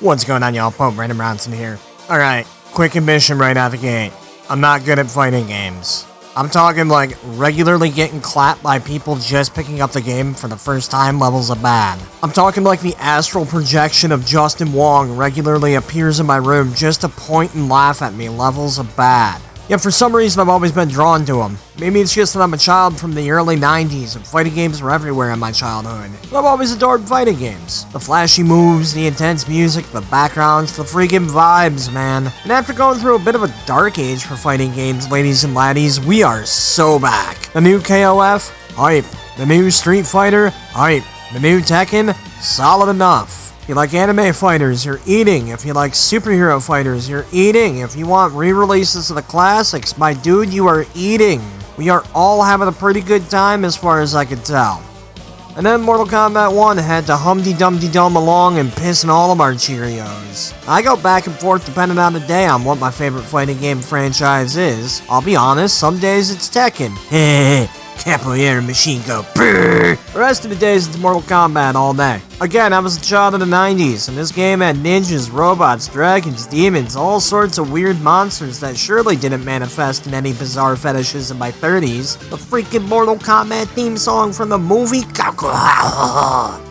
What's going on, y'all? Pope Brandon Bronson here. Alright, quick admission right out the gate. I'm not good at fighting games. I'm talking like regularly getting clapped by people just picking up the game for the first time levels of bad. I'm talking like the astral projection of Justin Wong regularly appears in my room just to point and laugh at me levels of bad. Yet for some reason I've always been drawn to them. Maybe it's just that I'm a child from the early 90s and fighting games were everywhere in my childhood. But I've always adored fighting games. The flashy moves, the intense music, the backgrounds, the freaking vibes, man. And after going through a bit of a dark age for fighting games, ladies and laddies, we are so back. The new KOF? Hype. The new Street Fighter? Hype. The new Tekken? Solid enough. If you like anime fighters, you're eating. If you like superhero fighters, you're eating. If you want re-releases of the classics, my dude, you are eating. We are all having a pretty good time as far as I can tell. And then Mortal Kombat 1 had to humdy-dumdy-dum along and piss in all of our Cheerios. I go back and forth depending on the day on what my favorite fighting game franchise is. I'll be honest, some days it's Tekken. Capoeira machine go brrr. The rest of the days it's Mortal Kombat all day. Again, I was a child of the 90s, and this game had ninjas, robots, dragons, demons, all sorts of weird monsters that surely didn't manifest in any bizarre fetishes in my 30s. The freaking Mortal Kombat theme song from the movie?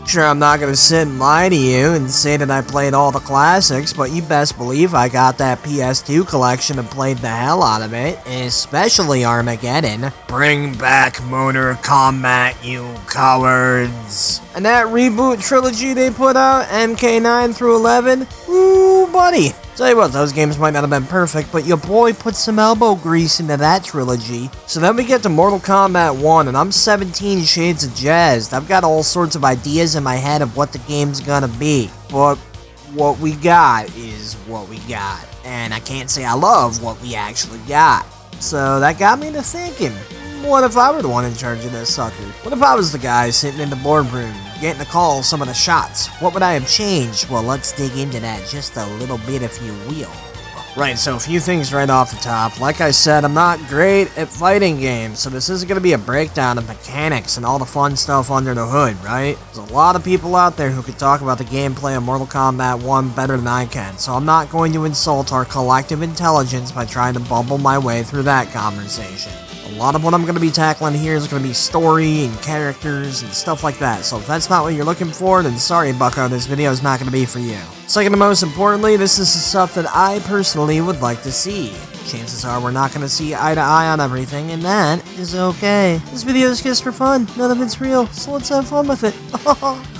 Sure, I'm not gonna sit and lie to you and say that I played all the classics, but you best believe I got that PS2 collection and played the hell out of it, especially Armageddon. Bring back Mortal Kombat, you cowards. And that reboot trilogy they put out, MK9 through 11, ooh, buddy. Tell you what, those games might not have been perfect, but your boy put some elbow grease into that trilogy. So then we get to Mortal Kombat 1, and I'm 17 shades of jazzed. I've got all sorts of ideas in my head of what the game's gonna be. But what we got is what we got. And I can't say I love what we actually got. So that got me to thinking, what if I were the one in charge of this sucker? What if I was the guy sitting in the boardroom, getting to call some of the shots? What would I have changed? Well, let's dig into that just a little bit, if you will. Right, so a few things right off the top. Like I said, I'm not great at fighting games, so this isn't going to be a breakdown of mechanics and all the fun stuff under the hood, right? There's a lot of people out there who could talk about the gameplay of Mortal Kombat 1 better than I can, so I'm not going to insult our collective intelligence by trying to bumble my way through that conversation. A lot of what I'm going to be tackling here is going to be story and characters and stuff like that, so if that's not what you're looking for, then sorry bucko, this video is not going to be for you. Second and most importantly, this is the stuff that I personally would like to see. Chances are we're not going to see eye to eye on everything, and that is okay. This video is just for fun, none of it's real, so let's have fun with it.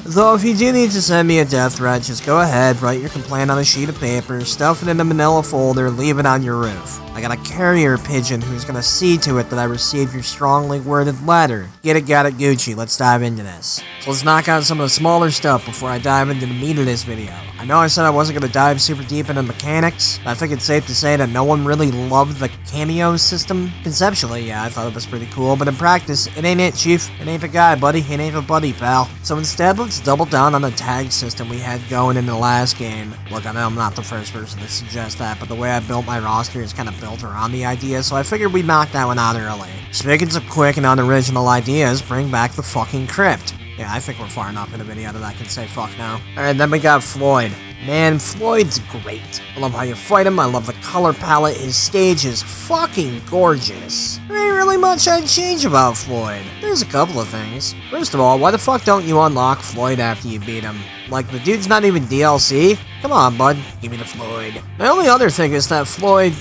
Though if you do need to send me a death threat, just go ahead, write your complaint on a sheet of paper, stuff it in a manila folder, leave it on your roof. I got a carrier pigeon who's gonna see to it that I receive your strongly worded letter. Get it, got it, Gucci. Let's dive into this. So let's knock out some of the smaller stuff before I dive into the meat of this video. I know I said I wasn't gonna dive super deep into mechanics, but I think it's safe to say that no one really loved the cameo system. Conceptually, yeah, I thought it was pretty cool, but in practice, it ain't it, chief. It ain't the guy, buddy. It ain't the buddy, pal. So instead, let's double down on the tag system we had going in the last game. Look, I know I'm not the first person to suggest that, but the way I built my roster is kind of built around the idea, so I figured we'd knock that one out early. Speaking of quick and unoriginal ideas, bring back the fucking crypt. Yeah, I think we're far enough in the video that I can say fuck now. Alright, then we got Floyd. Man, Floyd's great. I love how you fight him, I love the color palette, his stage is fucking gorgeous. There ain't really much I'd change about Floyd. There's a couple of things. First of all, why the fuck don't you unlock Floyd after you beat him? Like, the dude's not even DLC? Come on, bud, give me the Floyd. The only other thing is that Floyd,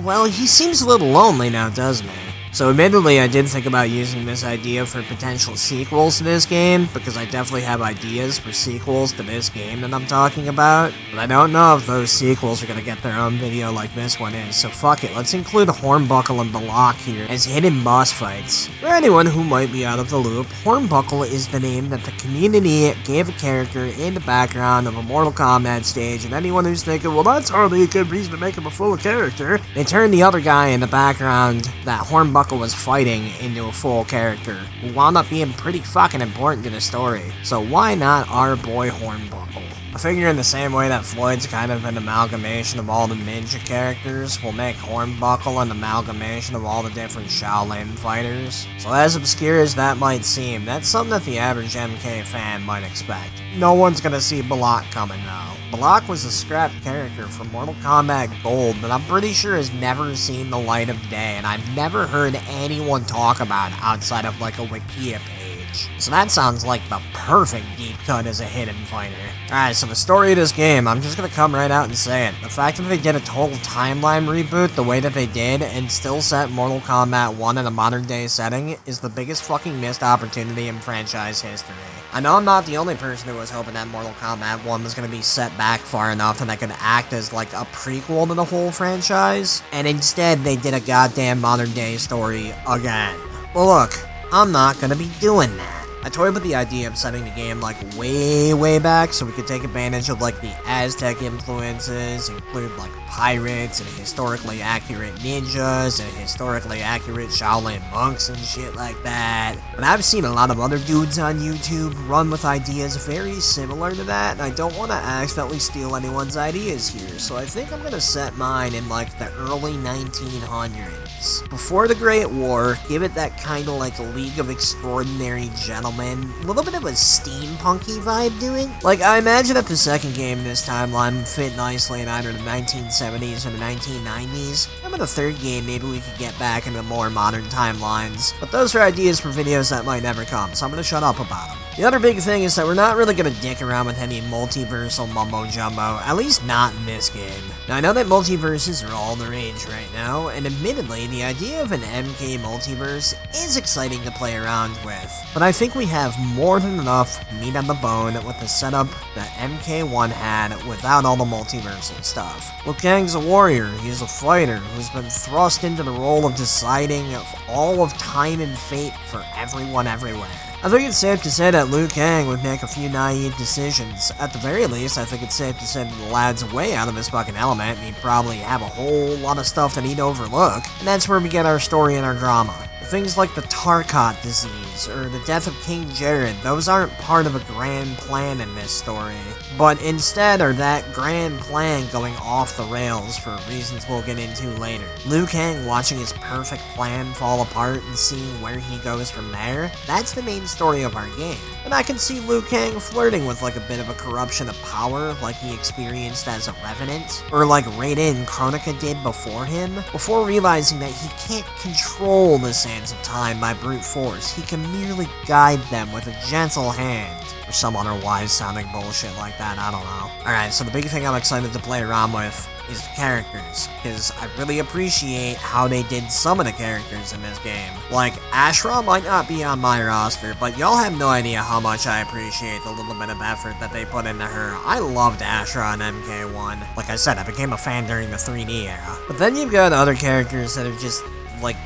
well, he seems a little lonely now, doesn't he? So admittedly, I did think about using this idea for potential sequels to this game, because I definitely have ideas for sequels to this game that I'm talking about, but I don't know if those sequels are gonna get their own video like this one is, so fuck it, let's include Hornbuckle and Belloc here as hidden boss fights. For anyone who might be out of the loop, Hornbuckle is the name that the community gave a character in the background of a Mortal Kombat stage, and anyone who's thinking, well, that's hardly a good reason to make him a full character, they turned the other guy in the background that Hornbuckle was fighting into a full character, who wound up being pretty fucking important to the story. So why not our boy Hornbuckle? I figure in the same way that Floyd's kind of an amalgamation of all the ninja characters, we'll make Hornbuckle an amalgamation of all the different Shaolin fighters. So as obscure as that might seem, that's something that the average MK fan might expect. No one's gonna see Belloc coming though. Balak was a scrapped character from Mortal Kombat Gold that I'm pretty sure has never seen the light of day, and I've never heard anyone talk about it outside of like a Wikia page. So that sounds like the perfect deep cut as a hidden fighter. Alright, so the story of this game, I'm just gonna come right out and say it. The fact that they did a total timeline reboot the way that they did and still set Mortal Kombat 1 in a modern day setting is the biggest fucking missed opportunity in franchise history. I know I'm not the only person who was hoping that Mortal Kombat 1 was going to be set back far enough and that could act as like a prequel to the whole franchise, and instead they did a goddamn modern day story again. Well look, I'm not going to be doing that. I toyed with the idea of setting the game like way back so we could take advantage of like the Aztec influences, include like pirates and historically accurate ninjas and historically accurate Shaolin monks and shit like that. But I've seen a lot of other dudes on YouTube run with ideas very similar to that, and I don't want to accidentally steal anyone's ideas here, so I think I'm going to set mine in like the early 1900s. Before the Great War, give it that kind of like League of Extraordinary Gentlemen, a little bit of a steampunky vibe to it. Like, I imagine that the second game in this timeline fit nicely in either the 1970s or the 1990s. And with the third game, maybe we could get back into more modern timelines. But those are ideas for videos that might never come, so I'm gonna shut up about them. The other big thing is that we're not really gonna dick around with any multiversal mumbo-jumbo, at least not in this game. Now, I know that multiverses are all the rage right now, and admittedly, the idea of an MK multiverse is exciting to play around with. But I think we have more than enough meat on the bone with the setup that MK1 had without all the multiversal stuff. Liu Kang's a warrior, he's a fighter, who's been thrust into the role of deciding all of time and fate for everyone everywhere. I think it's safe to say that Liu Kang would make a few naive decisions. At the very least, I think it's safe to say that the lad's way out of his fucking element, and he'd probably have a whole lot of stuff that he'd overlook, and that's where we get our story and our drama. Things like the Tarkat disease, or the death of King Jared, those aren't part of a grand plan in this story, but instead are that grand plan going off the rails for reasons we'll get into later. Liu Kang watching his perfect plan fall apart and seeing where he goes from there, that's the main story of our game. And I can see Liu Kang flirting with like a bit of a corruption of power like he experienced as a Revenant, or like Raiden Kronika did before him, before realizing that he can't control the sands of time by brute force, he can merely guide them with a gentle hand. Or some other wise-sounding bullshit like that, I don't know. Alright, so the big thing I'm excited to play around with is the characters, because I really appreciate how they did some of the characters in this game. Like, Ashra might not be on my roster, but y'all have no idea how much I appreciate the little bit of effort that they put into her. I loved Ashra in MK1. Like I said, I became a fan during the 3D era. But then you've got other characters that are just, like,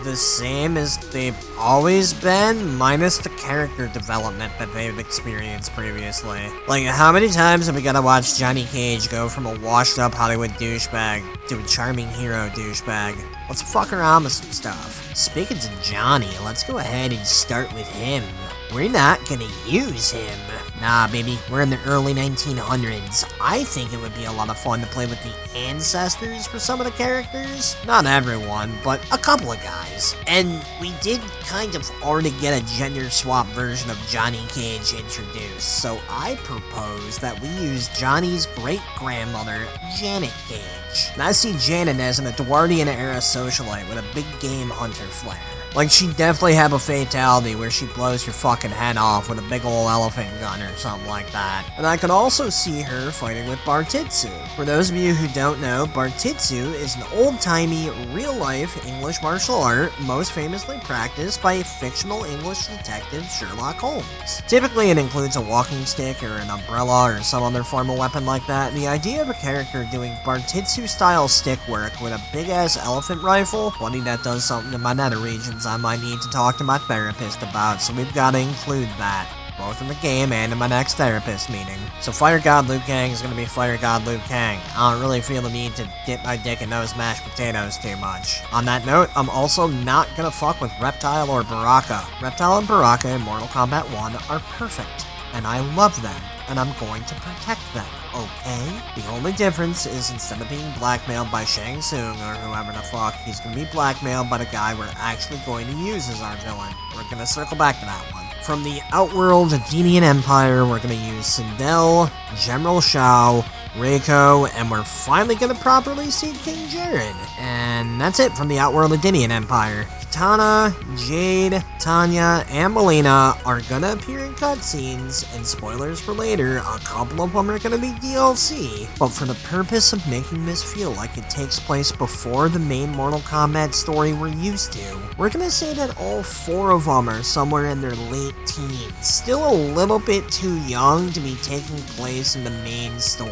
the same as they've always been, minus the character development that they've experienced previously. Like, how many times have we gotta watch Johnny Cage go from a washed-up Hollywood douchebag to a charming hero douchebag? Let's fuck around with some stuff. Speaking to Johnny, let's go ahead and start with him. We're not gonna use him. Nah, baby, we're in the early 1900s. I think it would be a lot of fun to play with the ancestors for some of the characters. Not everyone, but a couple of guys. And we did kind of already get a gender swap version of Johnny Cage introduced, so I propose that we use Johnny's great-grandmother, Janet Cage. And I see Janet as an Edwardian-era socialite with a big game hunter flair. Like, she'd definitely have a fatality where she blows your fucking head off with a big ol' elephant gun or something like that. And I could also see her fighting with Bartitsu. For those of you who don't know, Bartitsu is an old-timey, real-life English martial art most famously practiced by fictional English detective Sherlock Holmes. Typically, it includes a walking stick or an umbrella or some other form of weapon like that, and the idea of a character doing Bartitsu-style stick work with a big-ass elephant rifle, funny that does something to my nether regions I might need to talk to my therapist about, so we've got to include that, both in the game and in my next therapist meeting. So Fire God Liu Kang is going to be Fire God Liu Kang. I don't really feel the need to dip my dick in those mashed potatoes too much. On that note, I'm also not going to fuck with Reptile or Baraka. Reptile and Baraka in Mortal Kombat 1 are perfect, and I love them, and I'm going to protect them. Okay? The only difference is instead of being blackmailed by Shang Tsung or whoever the fuck, he's gonna be blackmailed by the guy we're actually going to use as our villain. We're gonna circle back to that one. from the Outworld Athenian Empire, we're gonna use Sindel, General Shao, Reiko, and we're finally gonna properly see King Jared. And that's it from the Outworld Athenian Empire. Kitana, Jade, Tanya, and Melina are gonna appear in cutscenes, and spoilers for later, a couple of them are gonna be DLC, but for the purpose of making this feel like it takes place before the main Mortal Kombat story we're used to, we're gonna say that all 4 of them are somewhere in their late teens, still a little bit too young to be taking place in the main story.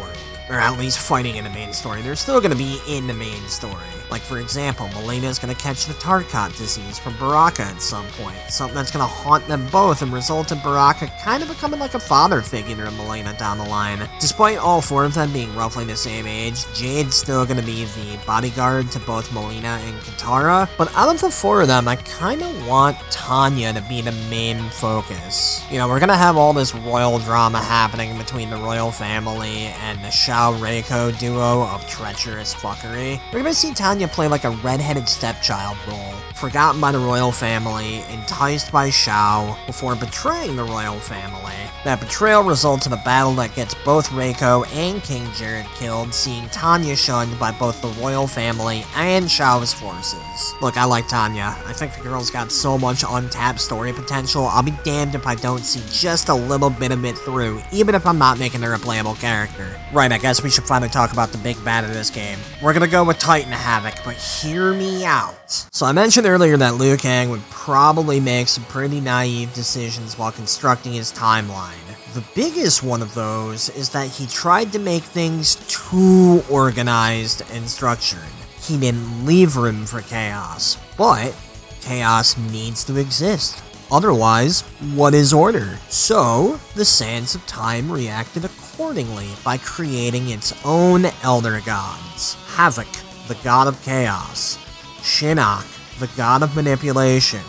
Or at least fighting in the main story. They're still gonna be in the main story. Like, for example, Melina's gonna catch the Tarkat disease from Baraka at some point. Something that's gonna haunt them both and result in Baraka kind of becoming like a father figure to Melina down the line. Despite all 4 of them being roughly the same age, Jade's still gonna be the bodyguard to both Melina and Kitara. But out of the 4 of them, I kinda want Tanya to be the main focus. You know, we're gonna have all this royal drama happening between the royal family and the Shao Reiko duo of treacherous fuckery. We're gonna see Tanya play like a redheaded stepchild role, forgotten by the royal family, enticed by Shao, before betraying the royal family. That betrayal results in a battle that gets both Reiko and King Jared killed, seeing Tanya shunned by both the royal family and Shao's forces. Look, I like Tanya. I think the girl's got so much untapped story potential, I'll be damned if I don't see just a little bit of it through, even if I'm not making her a playable character. Right, I guess we should finally talk about the big bad of this game. We're gonna go with Titan Havoc, but hear me out. So I mentioned earlier that Liu Kang would probably make some pretty naive decisions while constructing his timeline. The biggest one of those is that he tried to make things too organized and structured. He didn't leave room for chaos, but chaos needs to exist. Otherwise, what is order? So, the Sands of Time reacted accordingly by creating its own Elder Gods. Havoc, the god of chaos. Shinnok, the god of manipulation.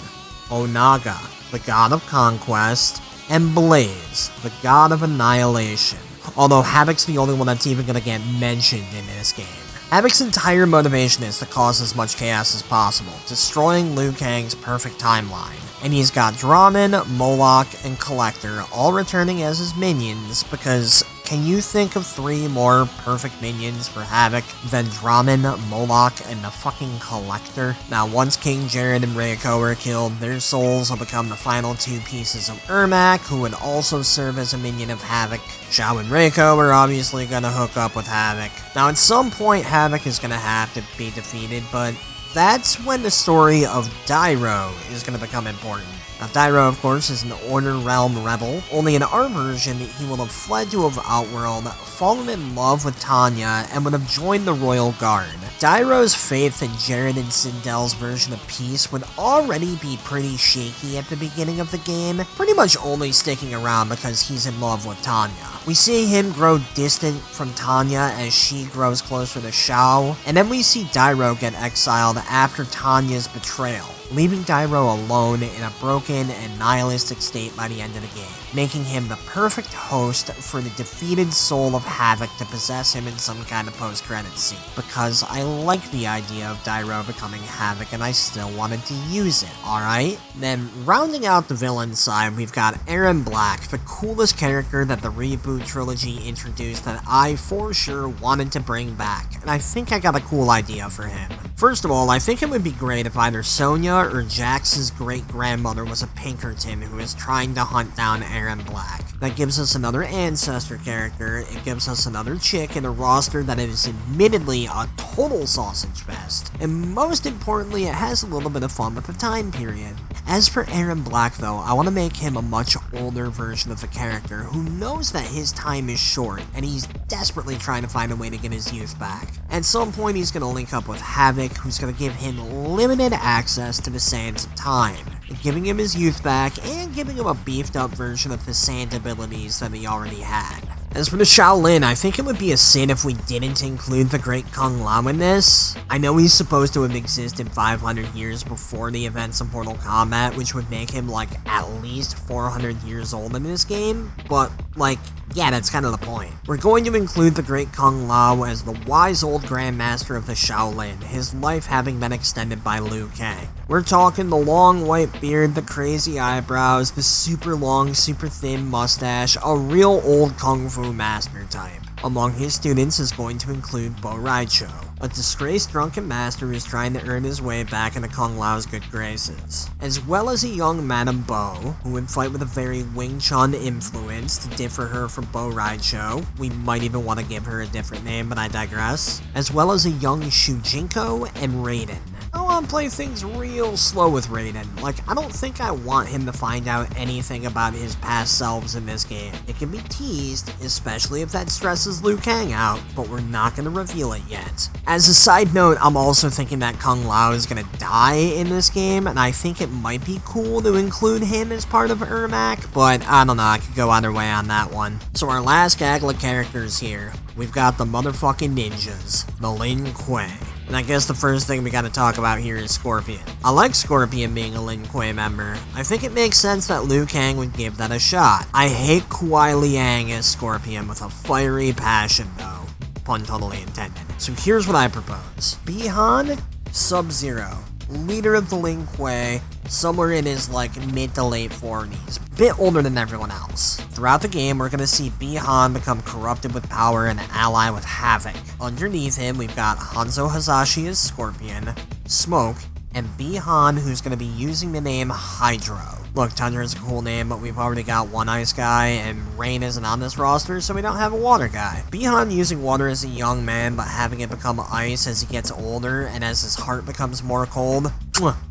Onaga, the god of conquest. And Blaze, the god of annihilation. Although Havoc's the only one that's even gonna get mentioned in this game. Havoc's entire motivation is to cause as much chaos as possible, destroying Liu Kang's perfect timeline. And he's got Draman, Moloch, and Collector all returning as his minions, because can you think of 3 more perfect minions for Havoc than Draman, Moloch, and the fucking Collector? Now, once King Jared and Reiko are killed, their souls will become the final 2 pieces of Ermac, who would also serve as a minion of Havoc. Shao and Reiko are obviously gonna hook up with Havoc. Now, at some point, Havoc is gonna have to be defeated, but that's when the story of Dairo is going to become important. Now, Dairo, of course, is an Order Realm rebel. Only in our version, he will have fled to Outworld, fallen in love with Tanya, and would have joined the Royal Guard. Dairo's faith in Jared and Sindel's version of peace would already be pretty shaky at the beginning of the game, pretty much only sticking around because he's in love with Tanya. We see him grow distant from Tanya as she grows closer to Shao, and then we see Dairo get exiled after Tanya's betrayal, leaving Dairo alone in a broken and nihilistic state by the end of the game, making him the perfect host for the defeated soul of Havoc to possess him in some kind of post-credits scene, because I like the idea of Dairo becoming Havoc and I still wanted to use it, alright? Then, rounding out the villain side, we've got Erron Black, the coolest character that the reboot trilogy introduced that I for sure wanted to bring back, and I think I got a cool idea for him. First of all, I think it would be great if either Sonya or Jax's great-grandmother was a Pinkerton who is trying to hunt down Erron Black. That gives us another ancestor character, it gives us another chick in a roster that is admittedly a total sausage fest, and most importantly, it has a little bit of fun with the time period. As for Erron Black though, I want to make him a much older version of the character who knows that his time is short, and he's desperately trying to find a way to get his youth back. At some point he's going to link up with Havoc, who's going to give him limited access to the Sands of Time, giving him his youth back and giving him a beefed up version of the Sand abilities that he already had. As for the Shaolin, I think it would be a sin if we didn't include the Great Kung Lao in this. I know he's supposed to have existed 500 years before the events of Mortal Kombat, which would make him like at least 400 years old in this game, but like, Yeah, that's kind of the point. We're going to include the great Kung Lao as the wise old Grandmaster of the Shaolin, his life having been extended by Liu Kang. We're talking the long white beard, the crazy eyebrows, the super long, super thin mustache, a real old Kung Fu master type. Among his students is going to include Bo Raicho, a disgraced drunken master who's trying to earn his way back into Kung Lao's good graces, as well as a young Madame Bo, who would fight with a very Wing Chun influence to differ her from Bo Raicho. We might even want to give her a different name, but I digress. As well as a young Shujinko and Raiden. I want to play things real slow with Raiden. Like, I don't think I want him to find out anything about his past selves in this game. It can be teased, especially if that stresses Liu Kang out, but we're not going to reveal it yet. As a side note, I'm also thinking that Kung Lao is going to die in this game, and I think it might be cool to include him as part of Ermac, but I don't know, I could go either way on that one. So our last gaggle of characters here, we've got the motherfucking ninjas, the Lin Kuei. And I guess the first thing we gotta talk about here is Scorpion. I like Scorpion being a Lin Kuei member. I think it makes sense that Liu Kang would give that a shot. I hate Kuai Liang as Scorpion with a fiery passion though. Pun totally intended. So here's what I propose. Bihan, Sub-Zero, leader of the Lin Kuei, somewhere in his mid to late 40s, bit older than everyone else. Throughout the game, we're gonna see Bihan become corrupted with power and ally with Havoc. Underneath him, we've got Hanzo Hazashi as Scorpion, Smoke, and Bihan, who's gonna be using the name Hydro. Look, Tundra is a cool name, but we've already got one ice guy, and Rain isn't on this roster, so we don't have a water guy. Bihan using water as a young man, but having it become ice as he gets older, and as his heart becomes more cold.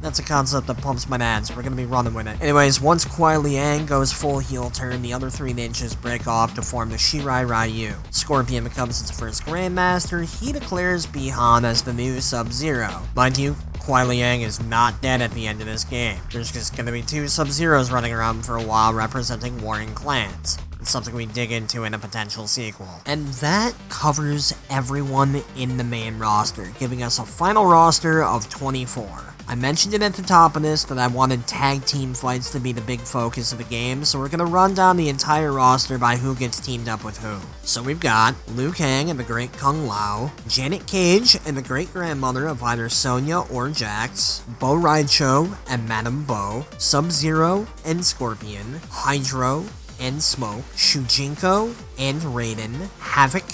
That's a concept that pumps my nads. We're gonna be running with it. Anyways, once Kuai Liang goes full heel turn, the other three ninjas break off to form the Shirai Ryu. Scorpion becomes its first Grandmaster. He declares Bihan as the new Sub-Zero. Mind you, Kuai Liang is not dead at the end of this game. There's just gonna be two Sub-Zeros running around for a while representing warring clans. It's something we dig into in a potential sequel. And that covers everyone in the main roster, giving us a final roster of 24. I mentioned it at the top of this that I wanted tag team fights to be the big focus of the game, so we're gonna run down the entire roster by who gets teamed up with who. So we've got Liu Kang and the Great Kung Lao, Janet Cage and the Great Grandmother of either Sonya or Jax, Bo Raicho and Madame Bo, Sub-Zero and Scorpion, Hydro and Smoke, Shujinko and Raiden, Havoc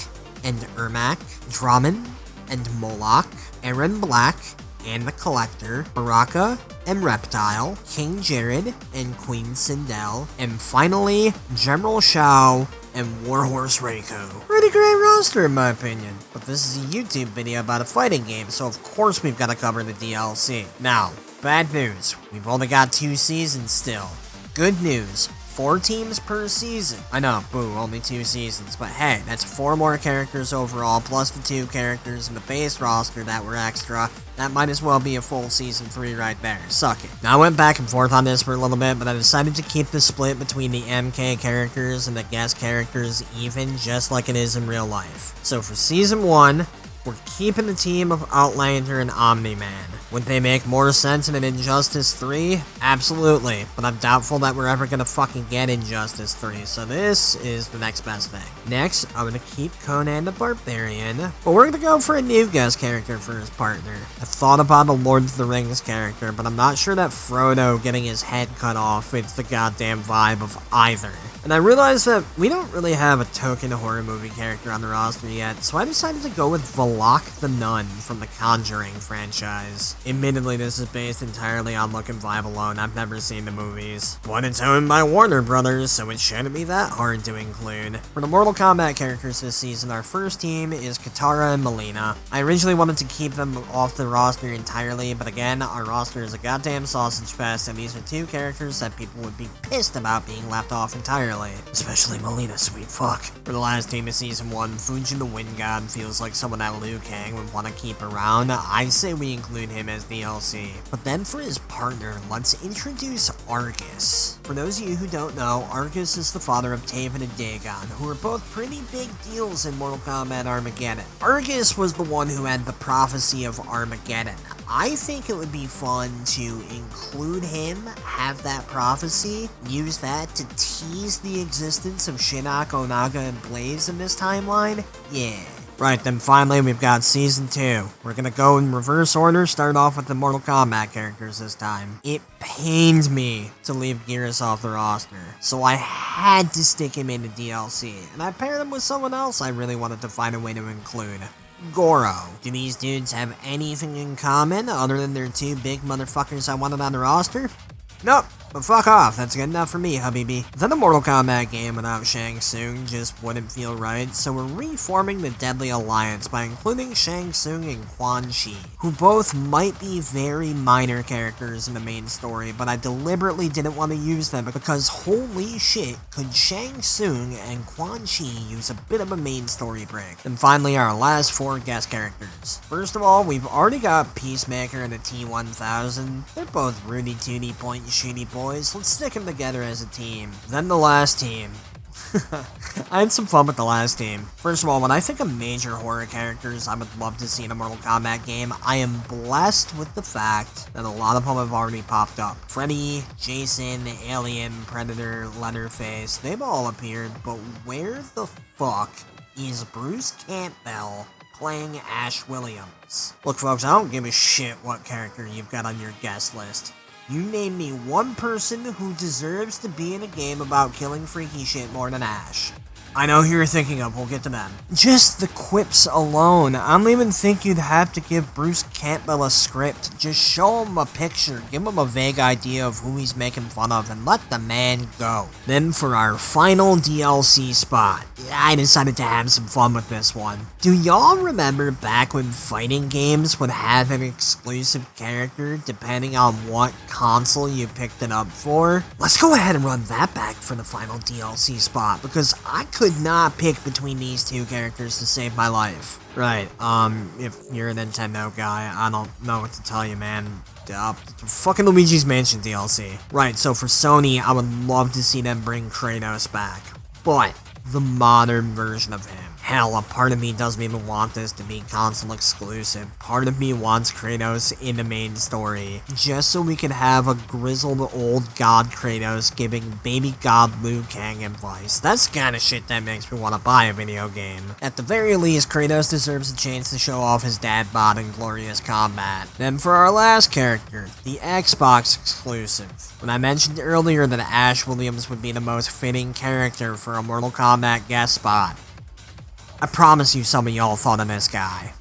and Ermac, Draman and Moloch, Aaron Black and the Collector, Baraka and Reptile, King Jared and Queen Sindel, and finally, General Shao and Warhorse Reiko. Pretty great roster in my opinion, but this is a YouTube video about a fighting game, so of course we've got to cover the DLC. Now, bad news, we've only got 2 seasons still. Good news, 4 teams per season. I know, boo, only 2 seasons, but hey, that's 4 more characters overall, plus the 2 characters in the base roster that were extra. That might as well be a full season 3 right there. Suck it. Now I went back and forth on this for a little bit, but I decided to keep the split between the MK characters and the guest characters even, just like it is in real life. So for season 1, we're keeping the team of Outlander and Omni-Man. Would they make more sense in an Injustice 3? Absolutely, but I'm doubtful that we're ever gonna fucking get Injustice 3, so this is the next best thing. Next, I'm gonna keep Conan the Barbarian, but we're gonna go for a new guest character for his partner. I thought about a Lord of the Rings character, but I'm not sure that Frodo getting his head cut off fits the goddamn vibe of either. And I realized that we don't really have a token horror movie character on the roster yet, so I decided to go with Valak the Nun from the Conjuring franchise. Admittedly, this is based entirely on look and vibe alone. I've never seen the movies. But it's owned by Warner Brothers, so it shouldn't be that hard to include. For the Mortal Kombat characters this season, our first team is Katara and Melina. I originally wanted to keep them off the roster entirely, but again, our roster is a goddamn sausage fest, and these are 2 characters that people would be pissed about being left off entirely. Especially Melina, sweet fuck. For the last team of season 1, Fujin the Wind God feels like someone that Liu Kang would want to keep around. I say we include him as DLC. But then for his partner, let's introduce Argus. For those of you who don't know, Argus is the father of Taven and Dagon, who are both pretty big deals in Mortal Kombat Armageddon. Argus was the one who had the prophecy of Armageddon. I think it would be fun to include him, have that prophecy, use that to tease the existence of Shinnok, Onaga, and Blaze in this timeline. Yeah. Right, then finally we've got Season 2. We're gonna go in reverse order, start off with the Mortal Kombat characters this time. It pained me to leave Geras off the roster, so I had to stick him in the DLC, and I paired him with someone else I really wanted to find a way to include. Goro. Do these dudes have anything in common other than they're two big motherfuckers I wanted on the roster? Nope. But fuck off, that's good enough for me, Habibi. Then a Mortal Kombat game without Shang Tsung just wouldn't feel right, so we're reforming the Deadly Alliance by including Shang Tsung and Quan Chi, who both might be very minor characters in the main story, but I deliberately didn't want to use them because holy shit, could Shang Tsung and Quan Chi use a bit of a main story break. And finally, our last 4 guest characters. First of all, we've already got Peacemaker and the T-1000. They're both Rudy Tooty point and shooty boys. Let's stick them together as a team. Then the last team. I had some fun with the last team. First of all, when I think of major horror characters I would love to see in a Mortal Kombat game, I am blessed with the fact that a lot of them have already popped up. Freddy, Jason, Alien, Predator, Leatherface, they've all appeared, but where the fuck is Bruce Campbell playing Ash Williams? Look folks, I don't give a shit what character you've got on your guest list. You name me one person who deserves to be in a game about killing freaky shit more than Ash. I know who you're thinking of, we'll get to them. Just the quips alone, I don't even think you'd have to give Bruce Campbell a script. Just show him a picture, give him a vague idea of who he's making fun of, and let the man go. Then for our final DLC spot, I decided to have some fun with this one. Do y'all remember back when fighting games would have an exclusive character depending on what console you picked it up for? Let's go ahead and run that back for the final DLC spot, because I could not pick between these 2 characters to save my life. Right, if you're a Nintendo guy, I don't know what to tell you, man. Fucking Luigi's Mansion DLC. Right, so for Sony, I would love to see them bring Kratos back. But the modern version of him. Hell, a part of me doesn't even want this to be console exclusive. Part of me wants Kratos in the main story, just so we can have a grizzled old god Kratos giving baby god Liu Kang advice. That's the kind of shit that makes me want to buy a video game. At the very least, Kratos deserves a chance to show off his dad bod in glorious combat. Then for our last character, the Xbox exclusive. When I mentioned earlier that Ash Williams would be the most fitting character for a Mortal Kombat guest spot, I promise you some of y'all thought of this guy.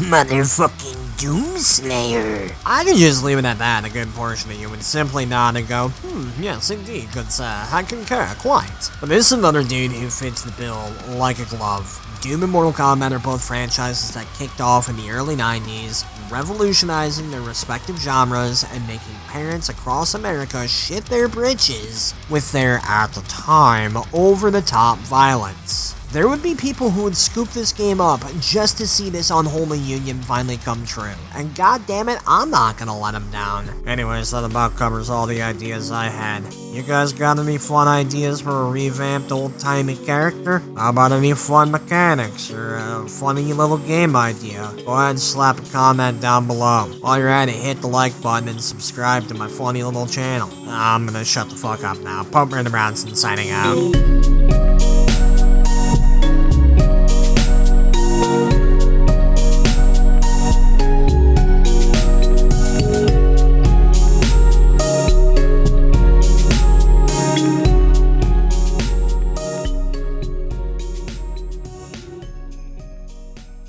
Motherfucking Doomslayer. I can just leave it at that. A good portion of you would simply nod and go, yes indeed, good sir, I concur, quite. But this is another dude who fits the bill like a glove. Doom and Mortal Kombat are both franchises that kicked off in the early 90s, revolutionizing their respective genres and making parents across America shit their britches with their, at the time, over-the-top violence. There would be people who would scoop this game up just to see this unholy union finally come true. And goddammit, I'm not gonna let them down. Anyways, that about covers all the ideas I had. You guys got any fun ideas for a revamped old-timey character? How about any fun mechanics or a funny little game idea? Go ahead and slap a comment down below. While you're at it, hit the like button and subscribe to my funny little channel. I'm gonna shut the fuck up now. Pope Random Brownson signing out.